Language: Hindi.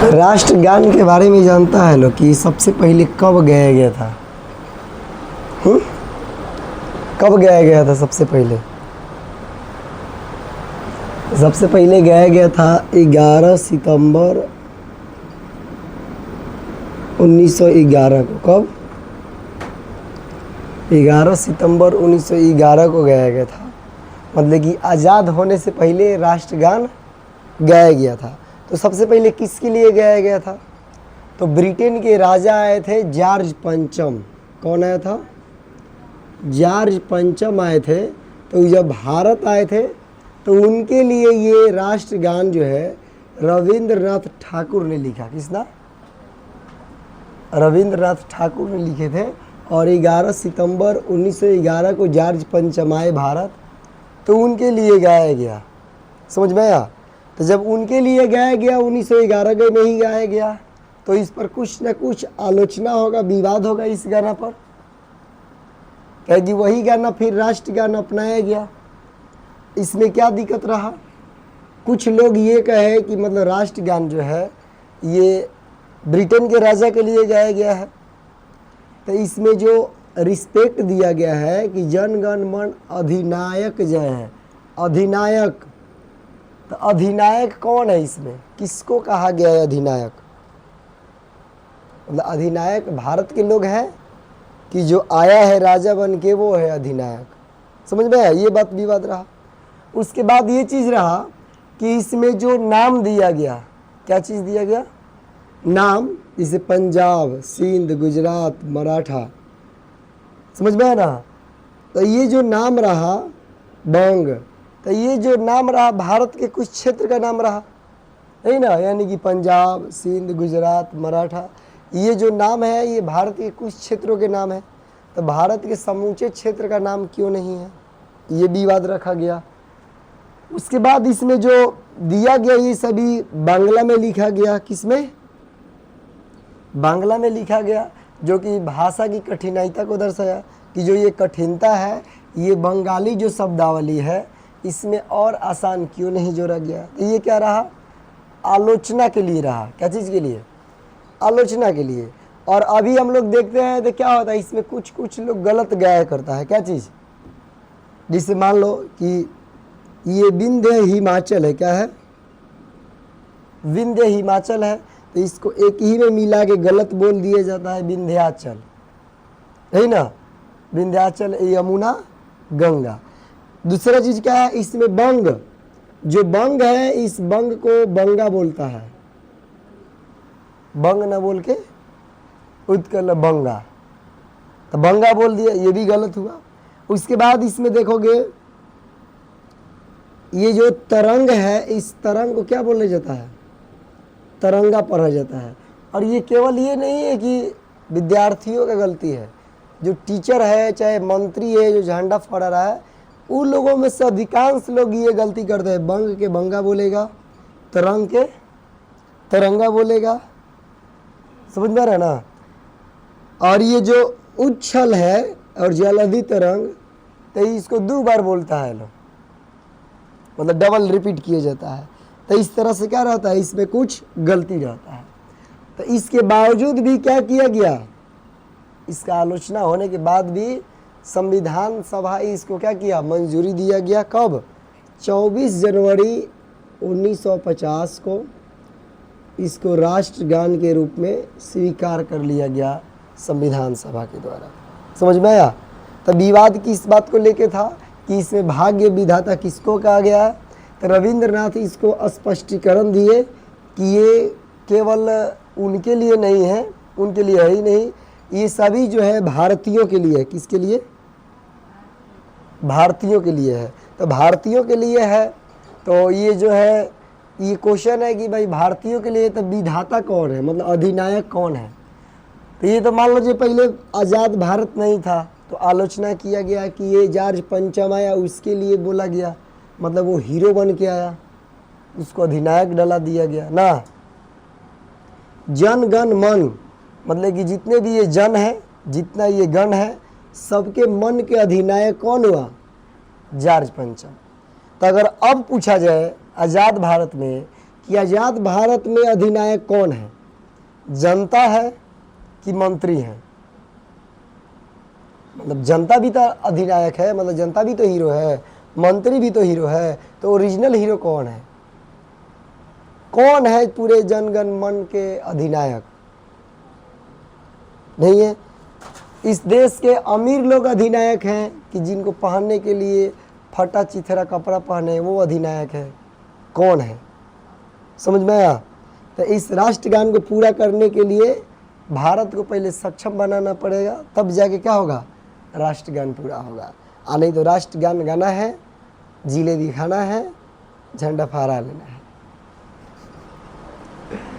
राष्ट्रगान के बारे में जानता है लोग कि सबसे पहले कब गाया गया था? कब गाया गया था सबसे पहले? सबसे पहले गाया गया था 11 सितंबर 1911 को। कब? 11 सितंबर 1911 को गाया गया था। मतलब कि आज़ाद होने से पहले राष्ट्रगान गाया गया था। तो सबसे पहले किसके लिए गाया गया था? तो ब्रिटेन के राजा आए थे जॉर्ज पंचम। कौन आया था? जॉर्ज पंचम आए थे। तो जब भारत आए थे तो उनके लिए ये राष्ट्रगान जो है रविंद्रनाथ ठाकुर ने लिखा। किसना? रविंद्रनाथ ठाकुर ने लिखे थे। और 11 सितंबर 1911 को जॉर्ज पंचम आए भारत, तो उनके लिए गाया गया। समझ में आया? तो जब उनके लिए गाया गया 1911 के में ही गाया गया, तो इस पर कुछ न कुछ आलोचना होगा, विवाद होगा इस गाना पर। कहेगी वही गाना फिर राष्ट्रगान अपनाया गया, इसमें क्या दिक्कत रहा? कुछ लोग ये कहे कि मतलब राष्ट्रगान जो है ये ब्रिटेन के राजा के लिए गाया गया है। तो इसमें जो रिस्पेक्ट दिया गया है कि जन गण मन अधिनायक जय है। अधिनायक, तो अधिनायक कौन है इसमें? किसको कहा गया है अधिनायक? मतलब अधिनायक भारत के लोग हैं कि जो आया है राजा बन के वो है अधिनायक? समझ में आया? ये बात विवाद रहा। उसके बाद ये चीज़ रहा कि इसमें जो नाम दिया गया, क्या चीज़ दिया गया? नाम, जैसे पंजाब, सिंध, गुजरात, मराठा। समझ में आया ना? तो ये जो नाम रहा बंग, तो ये जो नाम रहा भारत के कुछ क्षेत्र का नाम रहा, है ना? यानी कि पंजाब, सिंध, गुजरात, मराठा, ये जो नाम है ये भारत के कुछ क्षेत्रों के नाम है। तो भारत के समूचे क्षेत्र का नाम क्यों नहीं है? ये विवाद रखा गया। उसके बाद इसमें जो दिया गया ये सभी बांग्ला में लिखा गया। किसमें? बांग्ला में लिखा गया, जो कि भाषा की कठिनाइता को दर्शाया कि जो ये कठिनता है ये बंगाली जो शब्दावली है इसमें और आसान क्यों नहीं जोड़ा गया। तो ये क्या रहा? आलोचना के लिए रहा। क्या चीज़ के लिए? आलोचना के लिए। और अभी हम लोग देखते हैं तो क्या होता है, इसमें कुछ कुछ लोग गलत गाया करता है। क्या चीज़? जिससे मान लो कि ये विंध्य हिमाचल है। क्या है? विंध्य हिमाचल है, तो इसको एक ही में मिला के गलत बोल दिया जाता है विंध्याचल, है ना? विंध्याचल, यमुना, गंगा। दूसरा चीज क्या है इसमें? बंग। जो बंग है इस बंग को बंगा बोलता है, बंग न बोल के उत्कल बंगा, तो बंगा बोल दिया, ये भी गलत हुआ। उसके बाद इसमें देखोगे ये जो तरंग है इस तरंग को क्या बोला जाता है? तरंगा पढ़ा जाता है। और ये केवल ये नहीं है कि विद्यार्थियों का गलती है, जो टीचर है चाहे मंत्री है जो झंडा फहरा रहा है, उन लोगों में से अधिकांश लोग ये गलती करते हैं। बंग के बंगा बोलेगा, तरंग के तरंगा बोलेगा। समझ में आ रहा है ना? और ये जो उच्छल है और जलधि तरंग, तो इसको 2 बार बोलता है लोग, मतलब डबल रिपीट किया जाता है। तो इस तरह से क्या रहता है, इसमें कुछ गलती रहता है। तो इसके बावजूद भी क्या किया गया? इसका आलोचना होने के बाद भी संविधान सभा इसको क्या किया? मंजूरी दिया गया। कब? 24 जनवरी 1950 को इसको राष्ट्रगान के रूप में स्वीकार कर लिया गया संविधान सभा के द्वारा। समझ में आया? तो विवाद किस बात को लेके था कि इसमें भाग्य विधाता किसको कहा गया है? तो रविंद्रनाथ इसको स्पष्टीकरण दिए कि ये केवल उनके लिए नहीं है, उनके लिए है ही नहीं, ये सभी जो है भारतीयों के लिए है। किसके लिए? भारतीयों के लिए है। तो भारतीयों के लिए है, तो ये जो है ये क्वेश्चन है कि भाई भारतीयों के लिए तो विधाता कौन है, मतलब अधिनायक कौन है? तो ये तो मान लो जो पहले आज़ाद भारत नहीं था तो आलोचना किया गया कि ये जॉर्ज पंचम आया उसके लिए बोला गया, मतलब वो हीरो बन के आया, उसको अधिनायक डला दिया गया ना। जन गण मन, मतलब कि जितने भी ये जन है, जितना ये गण है, सबके मन के अधिनायक कौन हुआ? जॉर्ज पंचम। तो अगर अब पूछा जाए आज़ाद भारत में कि आज़ाद भारत में अधिनायक कौन है, जनता है कि मंत्री हैं? मतलब जनता भी तो अधिनायक है, मतलब जनता भी तो हीरो है, मंत्री भी तो हीरो है, तो ओरिजिनल हीरो कौन है? कौन है पूरे जनगण मन के अधिनायक? नहीं है। इस देश के अमीर लोग अधिनायक हैं कि जिनको पहनने के लिए फटा चिथरा कपड़ा पहने, वो अधिनायक है? कौन है? समझ में आया? तो इस राष्ट्रगान को पूरा करने के लिए भारत को पहले सक्षम बनाना पड़ेगा, तब जाके क्या होगा, राष्ट्रगान पूरा होगा। नहीं तो राष्ट्रगान गाना है, जिलेबी खाना है, झंडा फहरा लेना है।